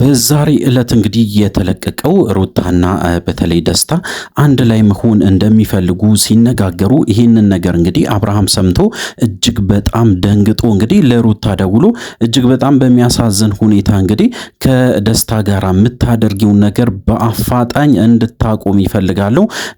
በዛሬ ዕለት እንግዲህ የተለቀቀው ሩታና በተለይ ደስታ አንድ ላይ መሆን እንደሚፈልጉ ሲነጋገሩ ይህንን ነገር እንግዲህ አብርሃም ሰምቶ እጅግ በጣም ደንግጦ እንግዲህ ለሩታ ደውሎ እጅግ በጣም በሚያሳዝን ሁኔታ እንግዲህ ከደስታ ጋር የምታደርጊውን ነገር በአፋጣኝ እንድታቆም ይፈልጋሉ።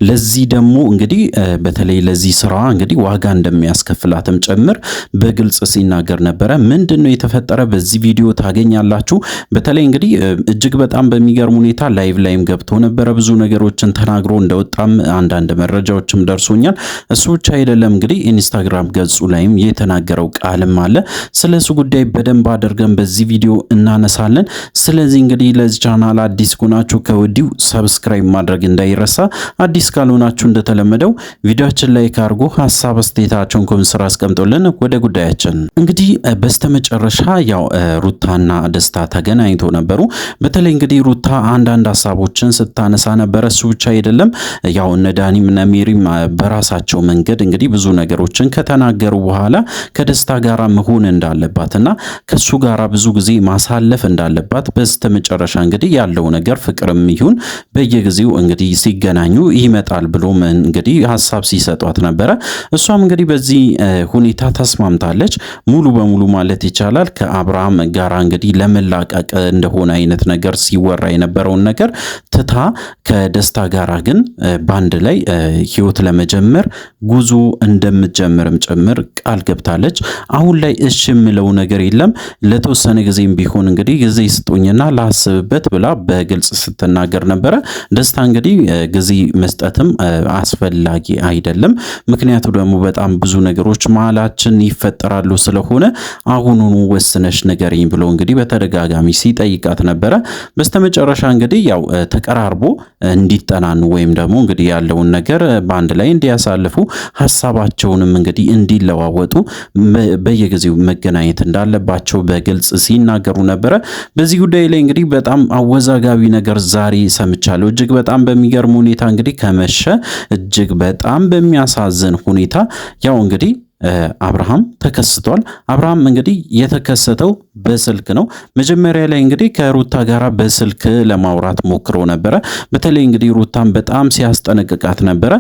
ለዚህ ደግሞ እንግዲህ በተለይ ለዚህ ስራዋ እንግዲህ ዋጋ እንደሚያስከፍላትም ጭምር በግልጽ ሲናገር ነበረ። ምንድነው የተፈጠረ? በዚህ ቪዲዮ ታገኛላችሁ። በተለይ እንግዲህ እጅግ በጣም በሚገርም ሁኔታ ላይቭ ላይም ገብቶ ነበረ። ብዙ ነገሮችን ተናግሮ እንደወጣም አንዳንድ መረጃዎችም ደርሶኛል። እሱ ብቻ አይደለም እንግዲህ ኢንስታግራም ገጹ ላይም የተናገረው ቃልም አለ። ስለሱ ጉዳይ በደንብ አድርገን በዚህ ቪዲዮ እናነሳለን። ስለዚህ እንግዲህ ለዚህ ቻናል አዲስ ከሆናችሁ ከወዲሁ ሰብስክራይብ ማድረግ እንዳይረሳ። አዲስ ካልሆናችሁ እንደተለመደው ቪዲዮአችን ላይ ካርጎ ሐሳብ አስተያየታችሁን ኮሜንት ስራ አስቀምጡልን። ወደ ጉዳያችን እንግዲህ በስተመጨረሻ ያው ሩታና ደስታ ተገናኝቶ ነበሩ። በተለይ እንግዲህ ሩታ አንዳንድ ሐሳቦችን ስታነሳ ነበረ። እሱ ብቻ አይደለም ያው እነ ዳኒም እነ ሜሪም በራሳቸው መንገድ እንግዲህ ብዙ ነገሮችን ከተናገሩ በኋላ ከደስታ ጋራ መሆን እንዳለባትና ከሱ ጋራ ብዙ ጊዜ ማሳለፍ እንዳለባት በስተመጨረሻ እንግዲህ ያለው ነገር ፍቅርም ይሁን በየጊዜው እንግዲህ ሲገናኙ ይመጣል ብሎ እንግዲህ ሐሳብ ሲሰጧት ነበረ። እሷም እንግዲህ በዚህ ሁኔታ ተስማምታለች ሙሉ በሙሉ ማለት ይቻላል። ከአብርሃም ጋራ እንግዲህ ለመላቀቅ እንደሆነ አይነት ነገር ሲወራ የነበረውን ነገር ትታ ከደስታ ጋራ ግን ባንድ ላይ ህይወት ለመጀመር ጉዞ እንደምትጀምርም ጭምር ቃል ገብታለች። አሁን ላይ እሺ የምለው ነገር የለም ለተወሰነ ጊዜም ቢሆን እንግዲህ ጊዜ ስጡኝና ላስብበት ብላ በግልጽ ስትናገር ነበረ። ደስታ እንግዲህ ጊዜ መስጠትም አስፈላጊ አይደለም፣ ምክንያቱ ደግሞ በጣም ብዙ ነገሮች መሀላችን ይፈጠራሉ፣ ስለሆነ አሁኑኑ ወስነሽ ንገሪኝ ብሎ እንግዲህ በተደጋጋሚ ሲጠይቃት ነበረ። በስተመጨረሻ እንግዲህ ያው ተቀራርቦ እንዲጠናኑ ወይም ደግሞ እንግዲህ ያለውን ነገር በአንድ ላይ እንዲያሳልፉ ሐሳባቸውንም እንግዲህ እንዲለዋወጡ በየጊዜው መገናኘት እንዳለባቸው በግልጽ ሲናገሩ ነበረ። በዚህ ጉዳይ ላይ እንግዲህ በጣም አወዛጋቢ ነገር ዛሬ ሰምቻለሁ። እጅግ በጣም በሚገርም ሁኔታ እንግዲህ ከመሸ እጅግ በጣም በሚያሳዝን ሁኔታ ያው እንግዲህ አብርሃም ተከስቷል። አብርሃም እንግዲህ የተከሰተው በስልክ ነው። መጀመሪያ ላይ እንግዲህ ከሩታ ጋራ በስልክ ለማውራት ሞክሮ ነበረ። በተለይ እንግዲህ ሩታን በጣም ሲያስጠነቅቃት ነበረ።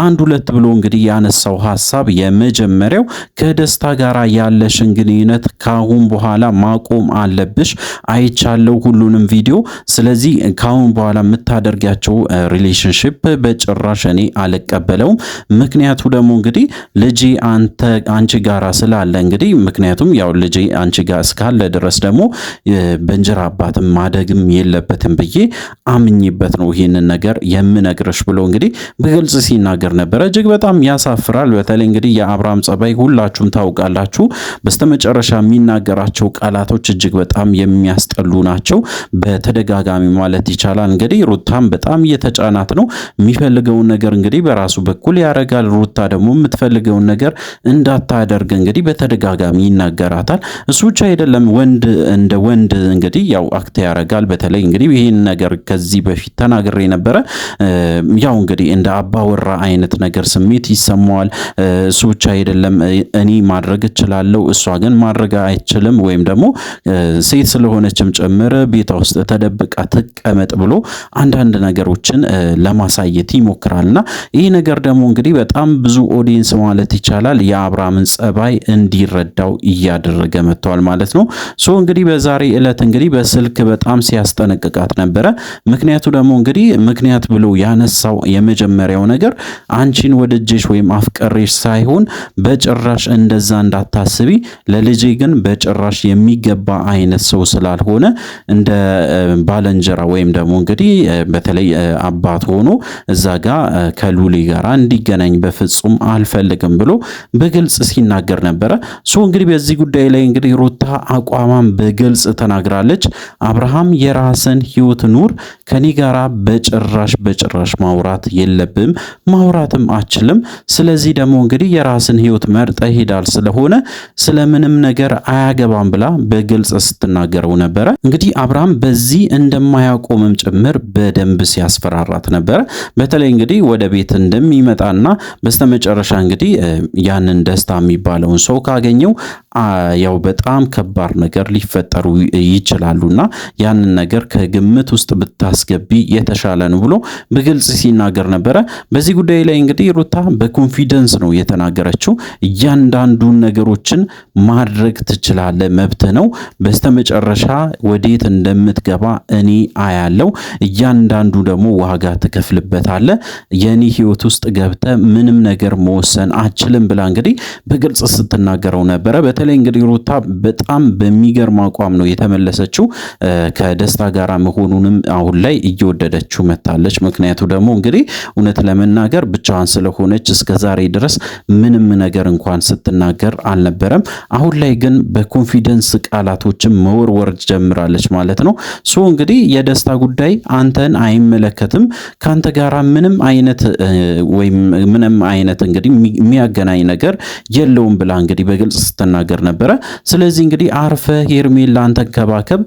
አንድ ሁለት ብሎ እንግዲህ ያነሳው ሐሳብ የመጀመሪያው ከደስታ ጋራ ያለሽን ግንኙነት ካሁን በኋላ ማቆም አለብሽ። አይቻለው ሁሉንም ቪዲዮ። ስለዚህ ካሁን በኋላ የምታደርጋቸው ሪሌሽንሺፕ በጭራሽ እኔ አልቀበለውም። ምክንያቱ ደግሞ እንግዲህ ልጄ አንቺ ጋራ ስላለ እንግዲህ ምክንያቱም ያው ልጄ አንቺ ጋር እስካለ ድረስ ደግሞ በእንጀራ አባትም ማደግም የለበትም ብዬ አምኝበት ነው ይሄንን ነገር የምነግርሽ ብሎ እንግዲህ በግልጽ ሲናገር ነበረ። እጅግ በጣም ያሳፍራል። በተለይ እንግዲህ የአብርሃም ጸባይ ሁላችሁም ታውቃላችሁ። በስተመጨረሻ የሚናገራቸው ቃላቶች እጅግ በጣም የሚያስጠሉ ናቸው። በተደጋጋሚ ማለት ይቻላል እንግዲህ ሩታም በጣም እየተጫናት ነው። የሚፈልገውን ነገር እንግዲህ በራሱ በኩል ያደርጋል። ሩታ ደግሞ የምትፈልገውን ነገር እንዳታደርግ እንግዲህ በተደጋጋሚ ይናገራታል። እሱ ብቻ አይደለም ወንድ እንደ ወንድ እንግዲህ ያው አክት ያደርጋል። በተለይ እንግዲህ ይህን ነገር ከዚህ በፊት ተናግሬ ነበረ። ያው እንግዲህ እንደ አባወራ አይነት ነገር ስሜት ይሰማዋል። እሱ ብቻ አይደለም እኔ ማድረግ እችላለሁ እሷ ግን ማድረግ አይችልም፣ ወይም ደግሞ ሴት ስለሆነችም ጭምር ቤቷ ውስጥ ተደብቃ ትቀመጥ ብሎ አንዳንድ ነገሮችን ለማሳየት ይሞክራልና ይህ ነገር ደግሞ እንግዲህ በጣም ብዙ ኦዲየንስ ማለት ይቻላል የአብርሃምን ጸባይ እንዲረዳው እያደረገ መጥቷል ማለት ነው። ሶ እንግዲህ በዛሬ ዕለት እንግዲህ በስልክ በጣም ሲያስጠነቅቃት ነበረ። ምክንያቱ ደግሞ እንግዲህ ምክንያት ብሎ ያነሳው የመጀመሪያው ነገር አንቺን ወደጀሽ ወይም አፍቀሬሽ ሳይሆን በጭራሽ እንደዛ እንዳታስቢ፣ ለልጄ ግን በጭራሽ የሚገባ አይነት ሰው ስላልሆነ እንደ ባለንጀራ ወይም ደግሞ እንግዲህ በተለይ አባት ሆኖ እዛ ጋር ከሉሊ ጋር እንዲገናኝ በፍጹም አልፈልግም ብሎ በግልጽ ሲናገር ነበረ። እንግዲህ በዚህ ጉዳይ ላይ እንግዲህ ሩታ አቋሟን በግልጽ ተናግራለች። አብርሃም የራስን ህይወት ኑር፣ ከኔ ጋራ በጭራሽ ማውራት የለብም፣ ማውራትም አችልም። ስለዚህ ደግሞ እንግዲህ የራስን ህይወት መርጠ ሄዳል፣ ስለሆነ ስለምንም ነገር አያገባም ብላ በግልጽ ስትናገረው ነበረ። እንግዲህ አብርሃም በዚህ እንደማያቆምም ጭምር በደንብ ሲያስፈራራት ነበረ። በተለይ እንግዲህ ወደ ቤት እንደሚመጣና በስተመጨረሻ እንግዲህ ያንን ደስታ የሚባለውን ሰው ካገኘው ያው በጣም ከባድ ነገር ሊፈጠሩ ይችላሉና ያንን ነገር ከግምት ውስጥ ብታስገቢ የተሻለ ነው ብሎ በግልጽ ሲናገር ነበረ። በዚህ ጉዳይ ላይ እንግዲህ ሩታ በኮንፊደንስ ነው የተናገረችው። እያንዳንዱን ነገሮችን ማድረግ ትችላለህ፣ መብትህ ነው። በስተመጨረሻ ወዴት እንደምትገባ እኔ አያለው። እያንዳንዱ ደግሞ ዋጋ ትከፍልበታለህ። የኔ ህይወት ውስጥ ገብተህ ምንም ነገር መወሰን አችልም ብላ እንግዲህ በግልጽ ስትናገረው ነበረ። በተለይ እንግዲህ ሩታ በጣም በሚገርም አቋም ነው የተመለሰችው። ከደስታ ጋር መሆኑንም አሁን ላይ እየወደደችው መታለች። ምክንያቱ ደግሞ እንግዲህ እውነት ለመናገር ብቻዋን ስለሆነች እስከዛሬ ድረስ ምንም ነገር እንኳን ስትናገር አልነበረም። አሁን ላይ ግን በኮንፊደንስ ቃላቶችን መወርወር ጀምራለች ማለት ነው። ሶ እንግዲህ የደስታ ጉዳይ አንተን አይመለከትም፣ ካንተ ጋራ ምንም አይነት ወይም ምንም አይነት እንግዲህ የሚያገናኝ ነገር የለውም ብላ እንግዲህ በግልጽ ስትናገር ነበረ። ስለዚህ እንግዲህ አርፈ ሄርሜላን ተንከባከብ፣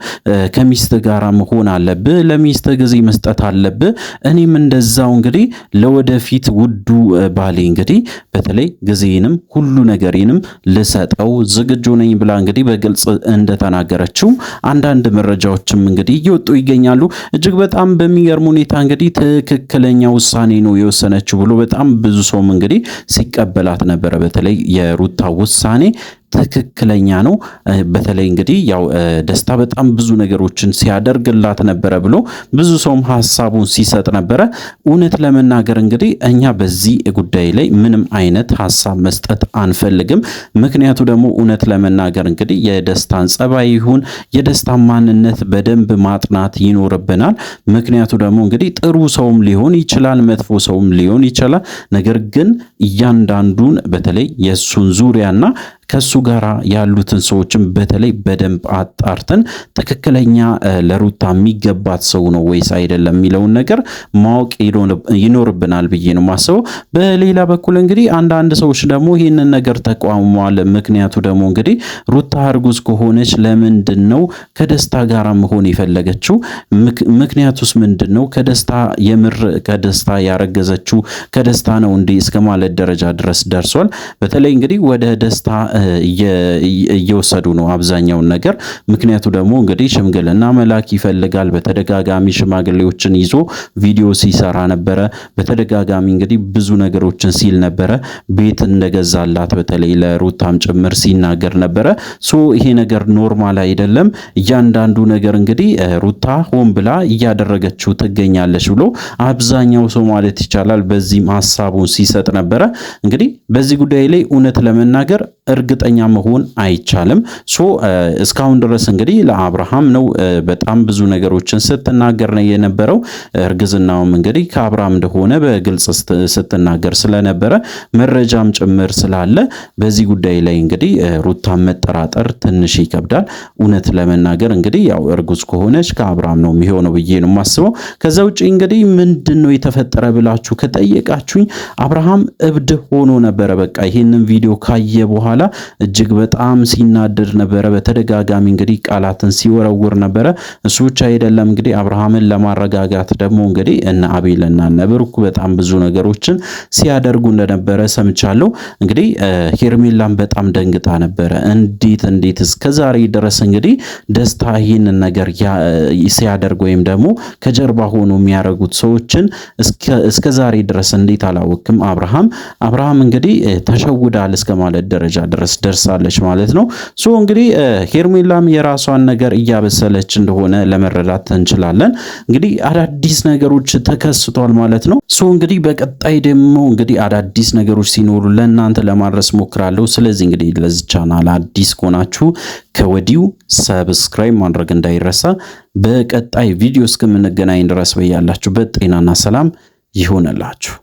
ከሚስት ጋራ መሆን አለብህ፣ ለሚስት ጊዜ መስጠት አለብህ። እኔም እንደዛው እንግዲህ ለወደፊት ውዱ ባሌ እንግዲህ በተለይ ጊዜንም ሁሉ ነገሬንም ልሰጠው ዝግጁ ነኝ ብላ እንግዲህ በግልጽ እንደተናገረችው አንዳንድ መረጃዎችም እንግዲህ እየወጡ ይገኛሉ። እጅግ በጣም በሚገርም ሁኔታ እንግዲህ ትክክለኛ ውሳኔ ነው የወሰነችው ብሎ በጣም ብዙ ሰውም እንግዲህ ሲቀበላት ነበረ። በተለይ የሩታ ውሳኔ ትክክለኛ ነው። በተለይ እንግዲህ ያው ደስታ በጣም ብዙ ነገሮችን ሲያደርግላት ነበረ ብሎ ብዙ ሰውም ሐሳቡን ሲሰጥ ነበረ። እውነት ለመናገር እንግዲህ እኛ በዚህ ጉዳይ ላይ ምንም አይነት ሐሳብ መስጠት አንፈልግም። ምክንያቱ ደግሞ እውነት ለመናገር እንግዲህ የደስታን ጸባይ ይሁን የደስታን ማንነት በደንብ ማጥናት ይኖርብናል። ምክንያቱ ደግሞ እንግዲህ ጥሩ ሰውም ሊሆን ይችላል፣ መጥፎ ሰውም ሊሆን ይችላል። ነገር ግን እያንዳንዱን በተለይ የሱን ዙሪያና ከሱ ጋር ያሉትን ሰዎችን በተለይ በደንብ አጣርተን ትክክለኛ ለሩታ የሚገባት ሰው ነው ወይስ አይደለም የሚለውን ነገር ማወቅ ይኖርብናል ብዬ ነው ማስበው። በሌላ በኩል እንግዲህ አንዳንድ ሰዎች ደግሞ ይህንን ነገር ተቋውመዋል። ምክንያቱ ደግሞ እንግዲህ ሩታ እርጉዝ ከሆነች ለምንድን ነው ከደስታ ጋር መሆን የፈለገችው? ምክንያቱስ ምንድን ነው? ከደስታ የምር ከደስታ ያረገዘችው ከደስታ ነው እንዴ እስከ ማለት ደረጃ ድረስ ደርሷል። በተለይ እንግዲህ ወደ ደስታ እየወሰዱ ነው አብዛኛውን ነገር። ምክንያቱ ደግሞ እንግዲህ ሽምግልና መላክ ይፈልጋል። በተደጋጋሚ ሽማግሌዎችን ይዞ ቪዲዮ ሲሰራ ነበረ። በተደጋጋሚ እንግዲህ ብዙ ነገሮችን ሲል ነበረ። ቤት እንደገዛላት በተለይ ለሩታም ጭምር ሲናገር ነበረ። ሶ ይሄ ነገር ኖርማል አይደለም። እያንዳንዱ ነገር እንግዲህ ሩታ ሆን ብላ እያደረገችው ትገኛለች ብሎ አብዛኛው ሰው ማለት ይቻላል በዚህም ሐሳቡን ሲሰጥ ነበረ። እንግዲህ በዚህ ጉዳይ ላይ እውነት ለመናገር እርግጠኛ መሆን አይቻልም። ሶ እስካሁን ድረስ እንግዲህ ለአብርሃም ነው በጣም ብዙ ነገሮችን ስትናገር ነው የነበረው። እርግዝናውም እንግዲህ ከአብርሃም እንደሆነ በግልጽ ስትናገር ስለነበረ መረጃም ጭምር ስላለ በዚህ ጉዳይ ላይ እንግዲህ ሩታን መጠራጠር ትንሽ ይከብዳል። እውነት ለመናገር እንግዲህ ያው እርጉዝ ከሆነች ከአብርሃም ነው የሚሆነው ብዬ ነው የማስበው። ከዛ ውጪ እንግዲህ ምንድን ነው የተፈጠረ ብላችሁ ከጠየቃችሁኝ አብርሃም እብድ ሆኖ ነበረ። በቃ ይሄንን ቪዲዮ ካየ በኋላ እጅግ በጣም ሲናደድ ነበረ። በተደጋጋሚ እንግዲህ ቃላትን ሲወረውር ነበረ። እሱ ብቻ አይደለም እንግዲህ አብርሃምን ለማረጋጋት ደግሞ እንግዲህ እነ አቤልና እነ ብሩክ በጣም ብዙ ነገሮችን ሲያደርጉ እንደነበረ ሰምቻለሁ። እንግዲህ ሄርሜላም በጣም ደንግጣ ነበረ። እንዴት እስከዛሬ ድረስ እንግዲህ ደስታ ይህንን ነገር ሲያደርግ ወይም ደግሞ ከጀርባ ሆኖ የሚያደርጉት ሰዎችን እስከዛሬ ድረስ እንዴት አላወቅም? አብርሃም እንግዲህ ተሸውዳል እስከ ማለት ደረጃ ድረስ ደርሳለች ማለት ነው። ሶ እንግዲህ ሄርሜላም የራሷን ነገር እያበሰለች እንደሆነ ለመረዳት እንችላለን። እንግዲህ አዳዲስ ነገሮች ተከስቷል ማለት ነው። ሶ እንግዲህ በቀጣይ ደግሞ እንግዲህ አዳዲስ ነገሮች ሲኖሩ ለእናንተ ለማድረስ ሞክራለሁ። ስለዚህ እንግዲህ ለዚህ ቻናል አዲስ ከሆናችሁ ከወዲሁ ሰብስክራይብ ማድረግ እንዳይረሳ። በቀጣይ ቪዲዮ እስከምንገናኝ ድረስ በያላችሁበት ጤናና ሰላም ይሁንላችሁ።